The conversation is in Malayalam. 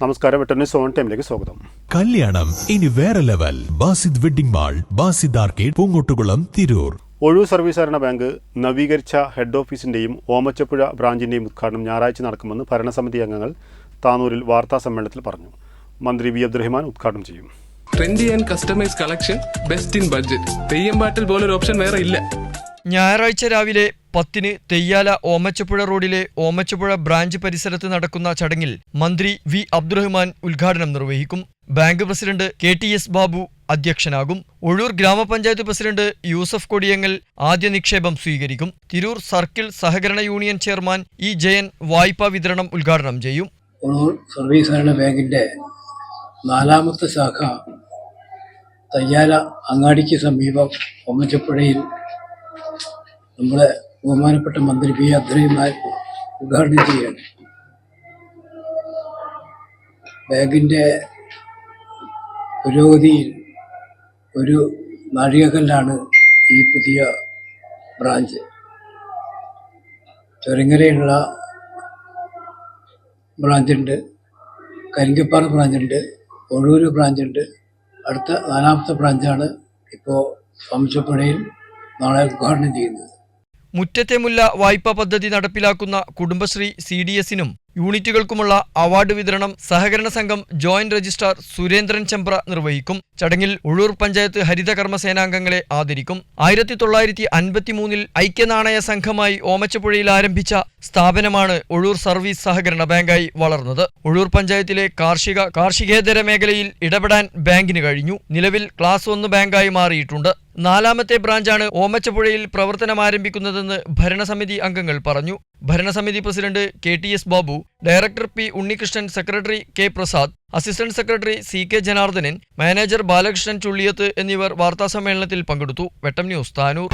നമസ്കാരം, വെട്ടന്യൂസ് ഓൺ ടൈമിലേക്ക് സ്വാഗതം. കല്യാണം ഇനി വേറെ level. Basid wedding mall, Basid arcade, Poongottukulam, Tirur. Ozhur service സഹകരണ ബാങ്ക് നവീകരിച്ച ഹെഡ് ഓഫീസിന്റെയും ഓമച്ചപ്പുഴ ബ്രാഞ്ചിന്റെയും ഉദ്ഘാടനം ഞായറാഴ്ച നടക്കുമെന്ന് ഭരണസമിതി അംഗങ്ങൾ താനൂരിൽ വാർത്താ സമ്മേളനത്തിൽ പറഞ്ഞു. മന്ത്രി വി അബ്ദുറഹ്മാൻ ഉദ്ഘാടനം ചെയ്യും. Trendy and customise collection, best in budget. Theyyam പാട്ടിൽ പോലൊരു ഓപ്ഷൻ വേറെ ഇല്ല. ഞായറാഴ്ച രാവിലെ 10-ന് തെയ്യാല ഓമച്ചപ്പുഴ റോഡിലെ ഓമച്ചപ്പുഴ ബ്രാഞ്ച് പരിസരത്ത് നടക്കുന്ന ചടങ്ങിൽ മന്ത്രി വി അബ്ദുറഹ്മാൻ ഉദ്ഘാടനം നിർവഹിക്കും. ബാങ്ക് പ്രസിഡന്റ് KTS ബാബു അധ്യക്ഷനാകും. ഒഴൂർ ഗ്രാമപഞ്ചായത്ത് പ്രസിഡന്റ് യൂസഫ് കൊടിയങ്ങൽ ആദ്യ നിക്ഷേപം സ്വീകരിക്കും. തിരൂർ സർക്കിൾ സഹകരണ യൂണിയൻ ചെയർമാൻ ഇ ജയൻ വായ്പാ വിതരണം ഉദ്ഘാടനം ചെയ്യും. ഒഴൂർ സർവീസ് സഹകരണ ബാങ്കിന്റെ 4ാമത്തെ ശാഖ തയ്യാല അങ്ങാടിക്ക് സമീപം ഓമച്ചപ്പുഴയിൽ നമ്മുടെ ബഹുമാനപ്പെട്ട മന്ത്രി വി അബ്ദുറഹ്മാൻ ഉദ്ഘാടനം ചെയ്യുകയാണ്. ബാങ്കിൻ്റെ പുരോഗതിയിൽ ഒരു നാഴികക്കല്ലാണ് ഈ പുതിയ ബ്രാഞ്ച്. ചൊരങ്ങരയുള്ള ബ്രാഞ്ചുണ്ട്, കരിങ്കപ്പാറ ബ്രാഞ്ചുണ്ട്, ഒഴൂർ ബ്രാഞ്ചുണ്ട്. അടുത്ത 4ാമത്തെ ബ്രാഞ്ചാണ് ഇപ്പോൾ ഓമച്ചപ്പുഴയിൽ നാളെ ഉദ്ഘാടനം ചെയ്യുന്നത്. മുറ്റത്തെ മുല്ല വായ്പാ പദ്ധതി നടപ്പിലാക്കുന്ന കുടുംബശ്രീ CDSനും യൂണിറ്റുകൾക്കുമുള്ള അവാർഡ് വിതരണം സഹകരണ സംഘം ജോയിന്റ് രജിസ്ട്രാർ സുരേന്ദ്രൻ ചെമ്പ്ര നിർവഹിക്കും. ചടങ്ങിൽ ഒഴൂർ പഞ്ചായത്ത് ഹരിതകർമ്മ സേനാംഗങ്ങളെ ആദരിക്കും. 1953-ൽ ഐക്യനാണയ സംഘമായി ഓമച്ചപ്പുഴയിൽ ആരംഭിച്ച സ്ഥാപനമാണ് ഒഴൂർ സർവീസ് സഹകരണ ബാങ്കായി വളർന്നത്. ഒഴൂർ പഞ്ചായത്തിലെ കാർഷികേതര മേഖലയിൽ ഇടപെടാൻ ബാങ്കിന് കഴിഞ്ഞു. നിലവിൽ ക്ലാസ് 1 ബാങ്കായി മാറിയിട്ടുണ്ട്. 4ാമത്തെ ബ്രാഞ്ചാണ് ഓമച്ചപ്പുഴയിൽ പ്രവർത്തനം ആരംഭിക്കുന്നതെന്ന് ഭരണസമിതി അംഗങ്ങൾ പറഞ്ഞു. ഭരണസമിതി president KTS Babu, director P Unnikrishnan, secretary K Prasad, assistant secretary CK Janardhanan, manager Balakrishnan Chulliyath എന്നിവർ വാർത്താസമ്മേളനത്തിൽ പങ്കെടുത്തു. വെട്ടം ന്യൂസ്, താനൂർ.